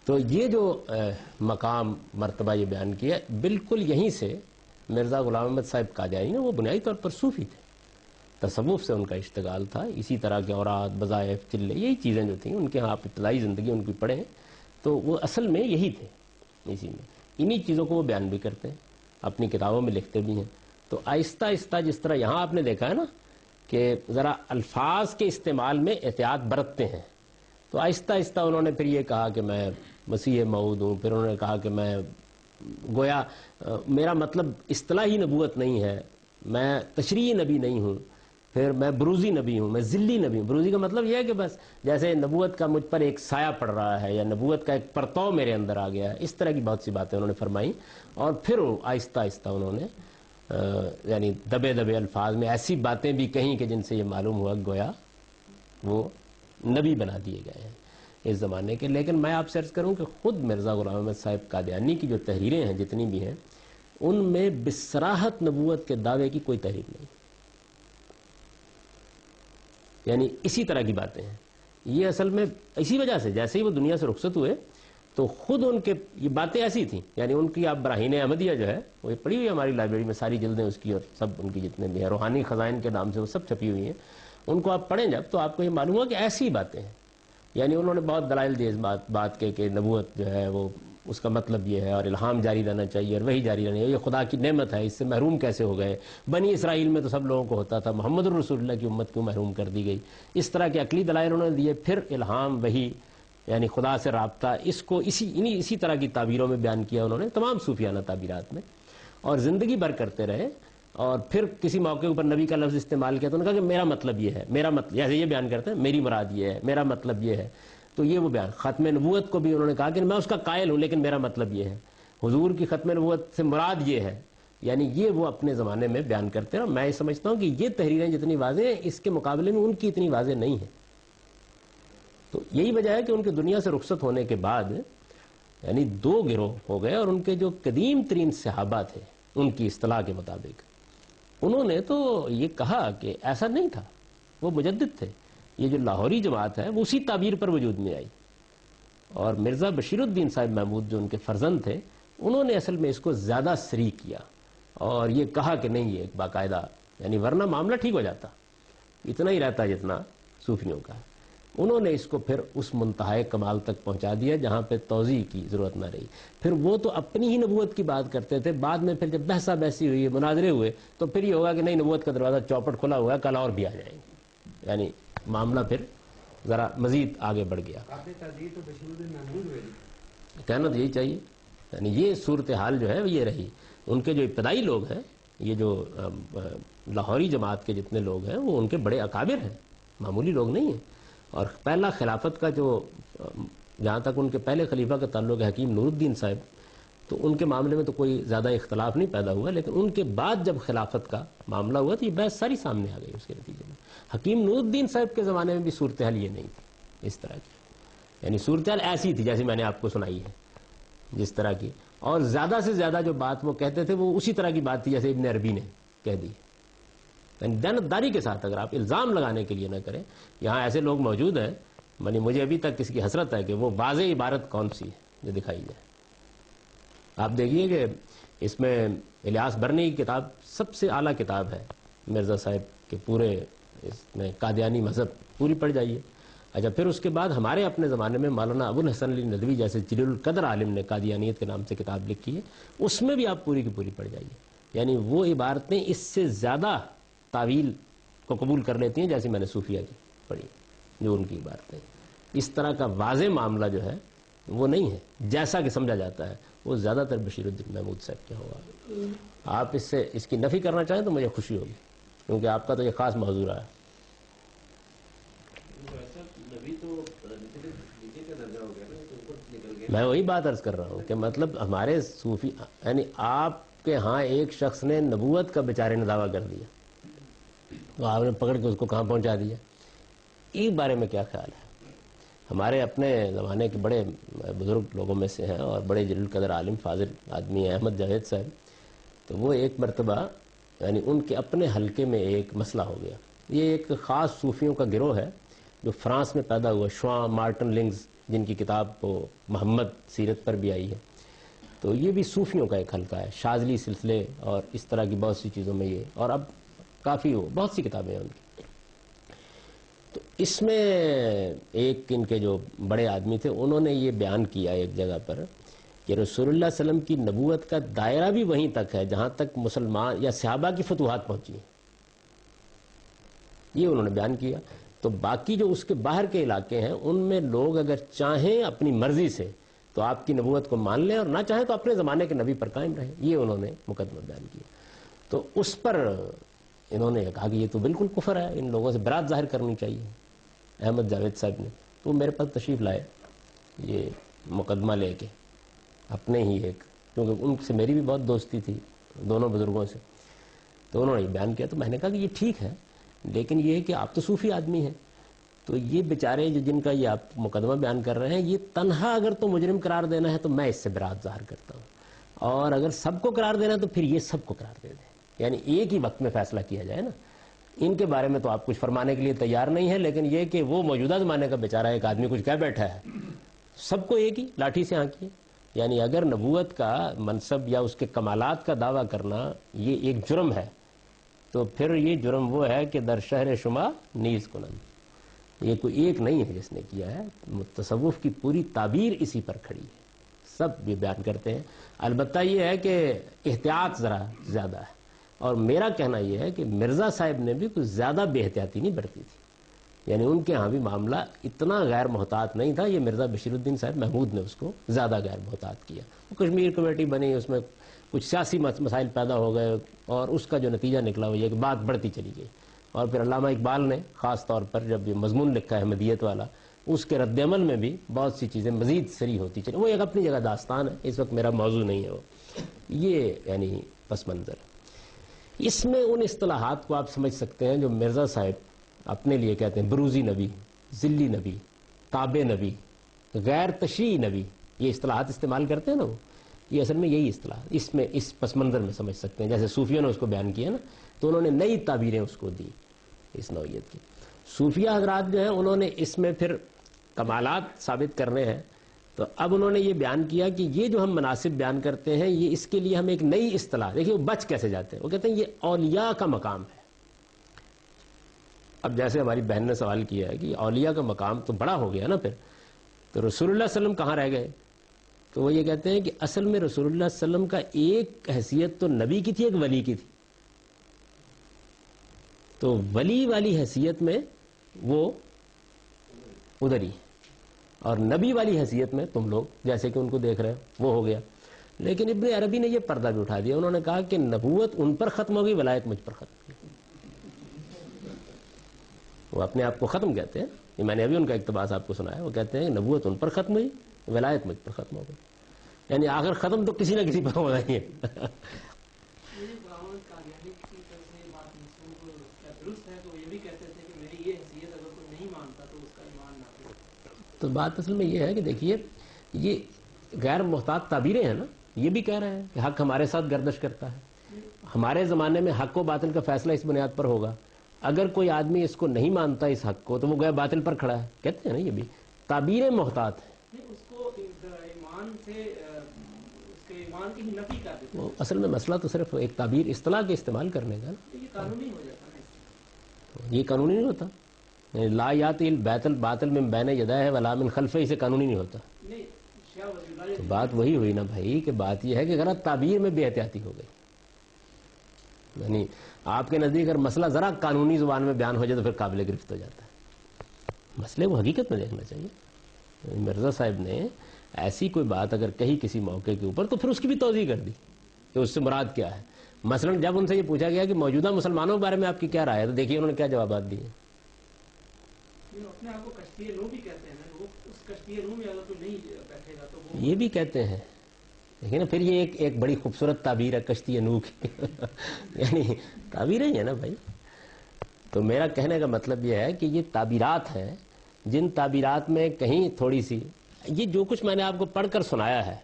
تو یہ جو مقام مرتبہ یہ بیان کیا بالکل یہیں سے مرزا غلام احمد صاحب قادیانی وہ بنیادی طور پر صوفی تھے، تصوف سے ان کا اشتغال تھا، اسی طرح کے اوراد وظائف چلے یہی چیزیں جو تھیں ان کے ہاں آپ ابتدائی زندگی ان کی پڑھیں تو وہ اصل میں یہی تھے، اسی میں انہی چیزوں کو وہ بیان بھی کرتے ہیں، اپنی کتابوں میں لکھتے بھی ہیں۔ تو آہستہ آہستہ جس طرح یہاں آپ نے دیکھا ہے نا کہ ذرا الفاظ کے استعمال میں احتیاط برتتے ہیں، تو آہستہ آہستہ انہوں نے پھر یہ کہا کہ میں مسیح موعود ہوں، پھر انہوں نے کہا کہ میں گویا میرا مطلب اصطلاحی نبوت نہیں ہے، میں تشریعی نبی نہیں ہوں، پھر میں بروزی نبی ہوں، میں ذلی نبی ہوں۔ بروزی کا مطلب یہ ہے کہ بس جیسے نبوت کا مجھ پر ایک سایہ پڑ رہا ہے یا نبوت کا ایک پرتو میرے اندر آ گیا ہے، اس طرح کی بہت سی باتیں انہوں نے فرمائی، اور پھر آہستہ آہستہ انہوں نے یعنی دبے دبے الفاظ میں ایسی باتیں بھی کہیں کہ جن سے یہ معلوم ہوا گویا وہ نبی بنا دیے گئے ہیں اس زمانے کے۔ لیکن میں آپ سے عرض کروں کہ خود مرزا غلام احمد صاحب قادیانی کی جو تحریریں ہیں جتنی بھی ہیں ان میں بصراحت نبوت کے دعوے کی کوئی تحریر نہیں، یعنی اسی طرح کی باتیں ہیں۔ یہ اصل میں اسی وجہ سے جیسے ہی وہ دنیا سے رخصت ہوئے تو خود ان کے یہ باتیں ایسی تھیں، یعنی ان کی آپ براہین احمدیہ جو ہے وہ پڑھی ہوئی ہے ہماری لائبریری میں، ساری جلدیں اس کی اور سب ان کی جتنے بھی ہیں، روحانی خزائن کے نام سے وہ سب چھپی ہوئی ہیں، ان کو آپ پڑھیں جب تو آپ کو یہ معلوم ہوا کہ ایسی باتیں ہیں، یعنی انہوں نے بہت دلائل دیے اس بات کے کہ نبوت جو ہے وہ اس کا مطلب یہ ہے اور الہام جاری رہنا چاہیے اور وہی جاری رہنا چاہیے، یہ خدا کی نعمت ہے، اس سے محروم کیسے ہو گئے، بنی اسرائیل میں تو سب لوگوں کو ہوتا تھا، محمد الرسول اللہ کی امت کیوں محروم کر دی گئی، اس طرح کے عقلی دلائل انہوں نے دیے۔ پھر الہام وہی یعنی خدا سے رابطہ، اس کو اسی طرح کی تعبیروں میں بیان کیا انہوں نے تمام صوفیانہ تعبیرات میں، اور زندگی بھر کرتے رہے۔ اور پھر کسی موقع پر نبی کا لفظ استعمال کیا تو انہوں نے کہا کہ میرا مطلب یہ ہے، میرا مطلب جیسے یہ بیان کرتے ہیں میری مراد یہ ہے، میرا مطلب یہ ہے، تو یہ وہ بیان ختم نبوت کو بھی انہوں نے کہا کہ میں اس کا قائل ہوں لیکن میرا مطلب یہ ہے، حضور کی ختم نبوت سے مراد یہ ہے، یعنی یہ وہ اپنے زمانے میں بیان کرتے ہیں۔ اور میں یہ سمجھتا ہوں کہ یہ تحریریں جتنی واضح ہیں اس کے مقابلے میں ان کی اتنی واضح نہیں ہیں۔ تو یہی وجہ ہے کہ ان کے دنیا سے رخصت ہونے کے بعد یعنی دو گروہ ہو گئے، اور ان کے جو قدیم ترین صحابہ تھے ان کی اصطلاح کے مطابق انہوں نے تو یہ کہا کہ ایسا نہیں تھا، وہ مجدد تھے، یہ جو لاہوری جماعت ہے وہ اسی تعبیر پر وجود میں آئی، اور مرزا بشیر الدین صاحب محمود جو ان کے فرزند تھے انہوں نے اصل میں اس کو زیادہ صریح کیا اور یہ کہا کہ نہیں یہ ایک باقاعدہ، یعنی ورنہ معاملہ ٹھیک ہو جاتا، اتنا ہی رہتا جتنا صوفیوں کا۔ انہوں نے اس کو پھر اس منتہائے کمال تک پہنچا دیا جہاں پہ توضیح کی ضرورت نہ رہی۔ پھر وہ تو اپنی ہی نبوت کی بات کرتے تھے، بعد میں پھر جب بحثہ بحثی ہوئی، مناظرے ہوئے، تو پھر یہ ہوگا کہ نہیں نبوت کا دروازہ چوپٹ کھلا ہوا ہے، کل اور بھی آ جائیں گے، یعنی معاملہ پھر ذرا مزید آگے بڑھ گیا۔ کہنا تو یہی چاہیے، یعنی یہ صورتحال جو ہے یہ رہی۔ ان کے جو ابتدائی لوگ ہیں، یہ جو لاہوری جماعت کے جتنے لوگ ہیں وہ ان کے بڑے اکابر ہیں، معمولی لوگ نہیں ہیں۔ اور پہلا خلافت کا جو جہاں تک ان کے پہلے خلیفہ کا تعلق ہے حکیم نور الدین صاحب، تو ان کے معاملے میں تو کوئی زیادہ اختلاف نہیں پیدا ہوا، لیکن ان کے بعد جب خلافت کا معاملہ ہوا تو یہ بحث ساری سامنے آ گئی اس کے نتیجے میں۔ حکیم نور الدین صاحب کے زمانے میں بھی صورتحال یہ نہیں تھی اس طرح کی، یعنی صورتحال ایسی تھی جیسے میں نے آپ کو سنائی ہے جس طرح کی، اور زیادہ سے زیادہ جو بات وہ کہتے تھے وہ اسی طرح کی بات تھی جیسے ابن عربی نے کہہ دی، یعنی دیانتداری کے ساتھ، اگر آپ الزام لگانے کے لیے نہ کریں۔ یہاں ایسے لوگ موجود ہیں، یعنی مجھے ابھی تک کسی کی حسرت ہے کہ وہ واضح عبارت کون سی ہے جو دکھائی جائے۔ آپ دیکھیے کہ اس میں الیاس برنی کی کتاب سب سے اعلیٰ کتاب ہے مرزا صاحب کے پورے، اس میں قادیانی مذہب پوری پڑھ جائیے۔ اچھا پھر اس کے بعد ہمارے اپنے زمانے میں مولانا ابو الحسن علی ندوی جیسے جلیل القدر عالم نے قادیانیت کے نام سے کتاب لکھی ہے، اس میں بھی آپ پوری کی پوری پڑھ جائیے، یعنی وہ عبارتیں اس سے زیادہ تعویل کو قبول کر لیتی ہیں جیسے میں نے صوفیہ کی پڑھی، جو ان کی عبارتیں۔ اس طرح کا واضح معاملہ جو ہے وہ نہیں ہے جیسا کہ سمجھا جاتا ہے، وہ زیادہ تر بشیر الدین محمود صاحب کیا ہوا۔ آپ اس کی نفی کرنا چاہیں تو مجھے خوشی ہوگی، کیونکہ آپ کا تو یہ خاص موضوع رہا ہے۔ میں وہی بات عرض کر رہا ہوں کہ مطلب ہمارے صوفی، یعنی آپ کے ہاں ایک شخص نے نبوت کا بیچارے نے دعویٰ کر دیا تو آپ نے پکڑ کے اس کو کہاں پہنچا دیا، اس بارے میں کیا خیال ہے؟ ہمارے اپنے زمانے کے بڑے بزرگ لوگوں میں سے ہیں اور بڑے جلیل القدر عالم فاضل آدمی ہیں احمد جاوید صاحب، تو وہ ایک مرتبہ یعنی ان کے اپنے حلقے میں ایک مسئلہ ہو گیا۔ یہ ایک خاص صوفیوں کا گروہ ہے جو فرانس میں پیدا ہوا، شواں مارٹن لنگز جن کی کتاب وہ محمد سیرت پر بھی آئی ہے، تو یہ بھی صوفیوں کا ایک حلقہ ہے، شاذلی سلسلے اور اس طرح کی بہت سی چیزوں میں یہ، اور اب کافی بہت سی کتابیں ہیں ان کی۔ تو اس میں ایک ان کے جو بڑے آدمی تھے انہوں نے یہ بیان کیا ایک جگہ پر کہ رسول اللہ صلی اللہ علیہ وسلم کی نبوت کا دائرہ بھی وہیں تک ہے جہاں تک مسلمان یا صحابہ کی فتوحات پہنچی ہیں، یہ انہوں نے بیان کیا۔ تو باقی جو اس کے باہر کے علاقے ہیں ان میں لوگ اگر چاہیں اپنی مرضی سے تو آپ کی نبوت کو مان لیں، اور نہ چاہیں تو اپنے زمانے کے نبی پر قائم رہیں، یہ انہوں نے مقدمہ بیان کیا۔ تو اس پر انہوں نے کہا کہ یہ تو بالکل کفر ہے، ان لوگوں سے برات ظاہر کرنی چاہیے۔ احمد جاوید صاحب نے تو میرے پاس تشریف لائے یہ مقدمہ لے کے، اپنے ہی ایک، کیونکہ ان سے میری بھی بہت دوستی تھی دونوں بزرگوں سے، تو انہوں نے یہ بیان کیا۔ تو میں نے کہا کہ یہ ٹھیک ہے، لیکن یہ ہے کہ آپ تو صوفی آدمی ہیں، تو یہ بیچارے جن کا یہ آپ مقدمہ بیان کر رہے ہیں، یہ تنہا اگر تو مجرم قرار دینا ہے تو میں اس سے برات ظاہر کرتا ہوں، اور اگر سب کو قرار دینا ہے تو پھر یہ سب کو قرار دے دیں، یعنی ایک ہی وقت میں فیصلہ کیا جائے نا۔ ان کے بارے میں تو آپ کچھ فرمانے کے لیے تیار نہیں ہے، لیکن یہ کہ وہ موجودہ زمانے کا بیچارہ ایک آدمی کچھ کہہ بیٹھا ہے، سب کو ایک ہی لاٹھی سے ہانکیے۔ یعنی اگر نبوت کا منصب یا اس کے کمالات کا دعویٰ کرنا یہ ایک جرم ہے، تو پھر یہ جرم وہ ہے کہ در شہر شما نیز کنند، یہ کوئی ایک نہیں ہے جس نے کیا ہے، تصوف کی پوری تعبیر اسی پر کھڑی ہے، سب یہ بیان کرتے ہیں۔ البتہ یہ ہے کہ احتیاط ذرا زیادہ ہے، اور میرا کہنا یہ ہے کہ مرزا صاحب نے بھی کچھ زیادہ بے احتیاطی نہیں برتی تھی، یعنی ان کے ہاں بھی معاملہ اتنا غیر محتاط نہیں تھا، یہ مرزا بشیر الدین صاحب محمود نے اس کو زیادہ غیر محتاط کیا۔ کشمیر کمیٹی بنی، اس میں کچھ سیاسی مسائل پیدا ہو گئے، اور اس کا جو نتیجہ نکلا وہ یہ کہ بات بڑھتی چلی گئی، اور پھر علامہ اقبال نے خاص طور پر جب یہ مضمون لکھا ہے احمدیت والا، اس کے رد عمل میں بھی بہت سی چیزیں مزید سری ہوتی چلی، وہ ایک اپنی جگہ داستان ہے، اس وقت میرا موضوع نہیں ہے وہ، یہ یعنی پس منظر۔ اس میں ان اصطلاحات کو آپ سمجھ سکتے ہیں جو مرزا صاحب اپنے لیے کہتے ہیں، بروزی نبی، ذلی نبی، تابع نبی، غیر تشریعی نبی، یہ اصطلاحات استعمال کرتے ہیں نا وہ، یہ اصل میں یہی اصطلاح اس میں اس پس منظر میں سمجھ سکتے ہیں۔ جیسے صوفیوں نے اس کو بیان کیا نا، تو انہوں نے نئی تعبیریں اس کو دی اس نوعیت کی۔ صوفیہ حضرات جو ہیں انہوں نے اس میں پھر کمالات ثابت کرنے ہیں، تو اب انہوں نے یہ بیان کیا کہ یہ جو ہم مناسب بیان کرتے ہیں، یہ اس کے لیے ہم ایک نئی اصطلاح، دیکھیے وہ بچ کیسے جاتے ہیں، وہ کہتے ہیں یہ اولیاء کا مقام ہے۔ اب جیسے ہماری بہن نے سوال کیا ہے کہ اولیاء کا مقام تو بڑا ہو گیا نا، پھر تو رسول اللہ صلی اللہ علیہ وسلم کہاں رہ گئے؟ تو وہ یہ کہتے ہیں کہ اصل میں رسول اللہ صلی اللہ علیہ وسلم کا ایک حیثیت تو نبی کی تھی، ایک ولی کی تھی، تو ولی والی حیثیت میں وہ ادھر ہی، اور نبی والی حیثیت میں تم لوگ جیسے کہ ان کو دیکھ رہے ہیں وہ ہو گیا۔ لیکن ابن عربی نے یہ پردہ بھی اٹھا دیا، انہوں نے کہا کہ نبوت ان پر ختم ہو گئی، ولایت مجھ پر ختم ہوگی۔ وہ اپنے آپ کو ختم کہتے ہیں، میں نے ابھی ان کا اقتباس آپ کو سنایا، وہ کہتے ہیں نبوت ان پر ختم ہوئی، ولایت مجھ پر ختم ہو گئی، یعنی آخر ختم تو کسی نہ کسی پر ہونا ہی ہے۔ تو بات اصل میں یہ ہے کہ دیکھیے یہ غیر محتاط تعبیریں ہیں نا، یہ بھی کہہ رہے ہیں کہ حق ہمارے ساتھ گردش کرتا ہے، ہمارے زمانے میں حق و باطل کا فیصلہ اس بنیاد پر ہوگا، اگر کوئی آدمی اس کو نہیں مانتا اس حق کو تو وہ گویا باطل پر کھڑا ہے، کہتے ہیں نا، یہ بھی تعبیریں محتاط ہیں، اس کو ایمان سے اس کے ایمان کی نفی کر دیتے ہیں۔ اصل میں مسئلہ تو صرف ایک تعبیر اصطلاح کے استعمال کرنے کا نا، یہ قانونی ہو جاتا ہے، یہ قانونی نہیں ہوتا، لا یاتی الباطل من بین یدیہ ولا من خلفہ، اسے قانونی نہیں ہوتا۔ تو بات وہی ہوئی نا بھائی، کہ بات یہ ہے کہ غلط تعبیر میں بے احتیاطی ہو گئی، یعنی آپ کے نزدیک اگر مسئلہ ذرا قانونی زبان میں بیان ہو جائے تو پھر قابل گرفت ہو جاتا ہے، مسئلے کو حقیقت میں دیکھنا چاہیے۔ مرزا صاحب نے ایسی کوئی بات اگر کہی کسی موقع کے اوپر تو پھر اس کی بھی توضیح کر دی کہ اس سے مراد کیا ہے۔ مثلا جب ان سے یہ پوچھا گیا کہ موجودہ مسلمانوں کے بارے میں آپ کی کیا رائے ہے، تو دیکھیے انہوں نے کیا جوابات دیے۔ اپنے آپ کو کشتی نو بھی کہتے ہیں نا، اس کشتی نو میں اگر کوئی نہیں بیٹھے گا تو وہ یہ بھی کہتے ہیں، دیکھیں نا، پھر یہ ایک بڑی خوبصورت تعبیر ہے کشتی نو کی، یعنی تعبیریں ہی ہے نا بھائی۔ تو میرا کہنے کا مطلب یہ ہے کہ یہ تعبیرات ہیں، جن تعبیرات میں کہیں تھوڑی سی، یہ جو کچھ میں نے آپ کو پڑھ کر سنایا ہے،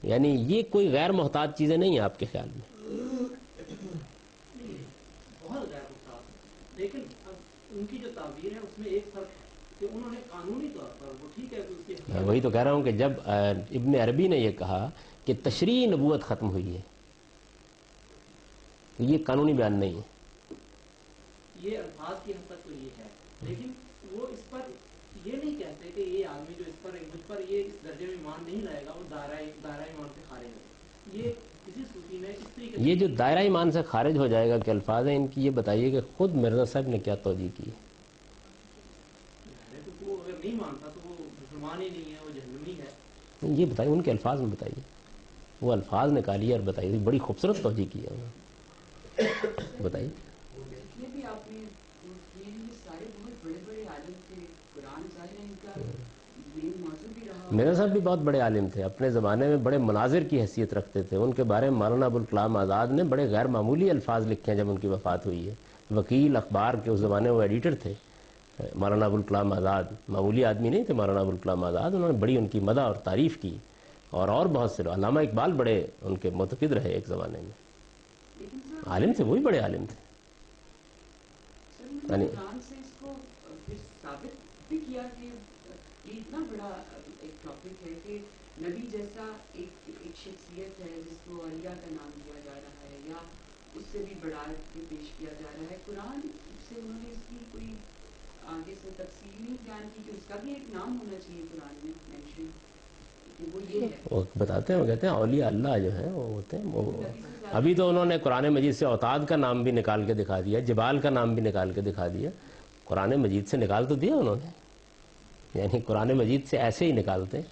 یعنی یہ کوئی غیر محتاط چیزیں نہیں ہیں آپ کے خیال میں؟ بہت غیر محتاط ہے، لیکن ان کی جو تعبیر ہے اس میں ایک فرق ہے، کہ انہوں نے قانونی طور پر وہ ٹھیک ہے کہ اس کی میں وہی تو کہہ رہا ہوں کہ جب ابن عربی نے یہ کہا کہ تشریع نبوت ختم ہوئی ہے تو یہ قانونی بیان نہیں ہے. یہ الفاظ کی حد تک تو یہ ہے، لیکن وہ اس پر یہ نہیں کہتے کہ یہ آدمی جو اس پر مجھ پر یہ اس درجے میں ایمان نہیں لائے گا وہ دائرہ ایمان سے خارج ہے. یہ کسی صوفی نے اس طریقے یہ جو دائرہ ایمان سے خارج ہو جائے گا کہ الفاظ ہیں ان کی، یہ بتائیے کہ خود مرزا صاحب نے کیا توجیہ کی ہے. وہ اگر نہیں مانتا تو وہ مسلمان ہی نہیں ہے، وہ جہنمی ہے. یہ بتائیے ان کے الفاظ میں بتائیے، وہ الفاظ نکالیے اور بتائیے. بڑی خوبصورت توجیہ کی ہے انہوں نے. بتائیے. جتنے بھی آپ نے یہ سارے بہت بڑے بڑے عالم تھے، قرآن ظاہر ہے ان کا مین موضوع بھی رہا. مرزا صاحب بھی بہت بڑے عالم تھے، اپنے زمانے میں بڑے مناظر کی حیثیت رکھتے تھے. ان کے بارے میں مولانا ابوالکلام آزاد نے بڑے غیر معمولی الفاظ لکھے ہیں جب ان کی وفات ہوئی ہے. وکیل اخبار کے اس زمانے وہ ایڈیٹر تھے مولانا ابوالکلام آزاد. معمولی آدمی نہیں تھے مولانا ابوالکلام آزاد. انہوں نے بڑی ان کی مدح اور تعریف کی، اور بہت سے. علامہ اقبال بڑے ان کے معتقد رہے ایک زمانے میں. عالم تھے، وہی بڑے عالم تھے. یعنی قرآن سے اس کو پھر ثابت بھی کیا کہ یہ اتنا بڑا ایک ٹاپک ہے کہ نبی جیسا ایک شخصیت ہے جس کو علیہ کا نام دیا جا رہا ہے یا اس سے بھی بڑھا کے پیش کیا جا رہا ہے. قرآن سے انہوں نے اس کی کوئی آگے سے تفصیل نہیں بیان کی کہ اس کا بھی ایک نام ہونا چاہیے قرآن میں مینشن کہ وہ یہ ہے. وہ بتاتے ہیں، وہ کہتے ہیں اولیاء اللہ جو ہیں وہ ہوتے ہیں وہ. ابھی تو انہوں نے قرآن مجید سے اوتاد کا نام بھی نکال کے دکھا دیا، جبال کا نام بھی نکال کے دکھا دیا. قرآن مجید سے نکال تو دیا انہوں نے، یعنی قرآن مجید سے ایسے ہی نکالتے ہیں.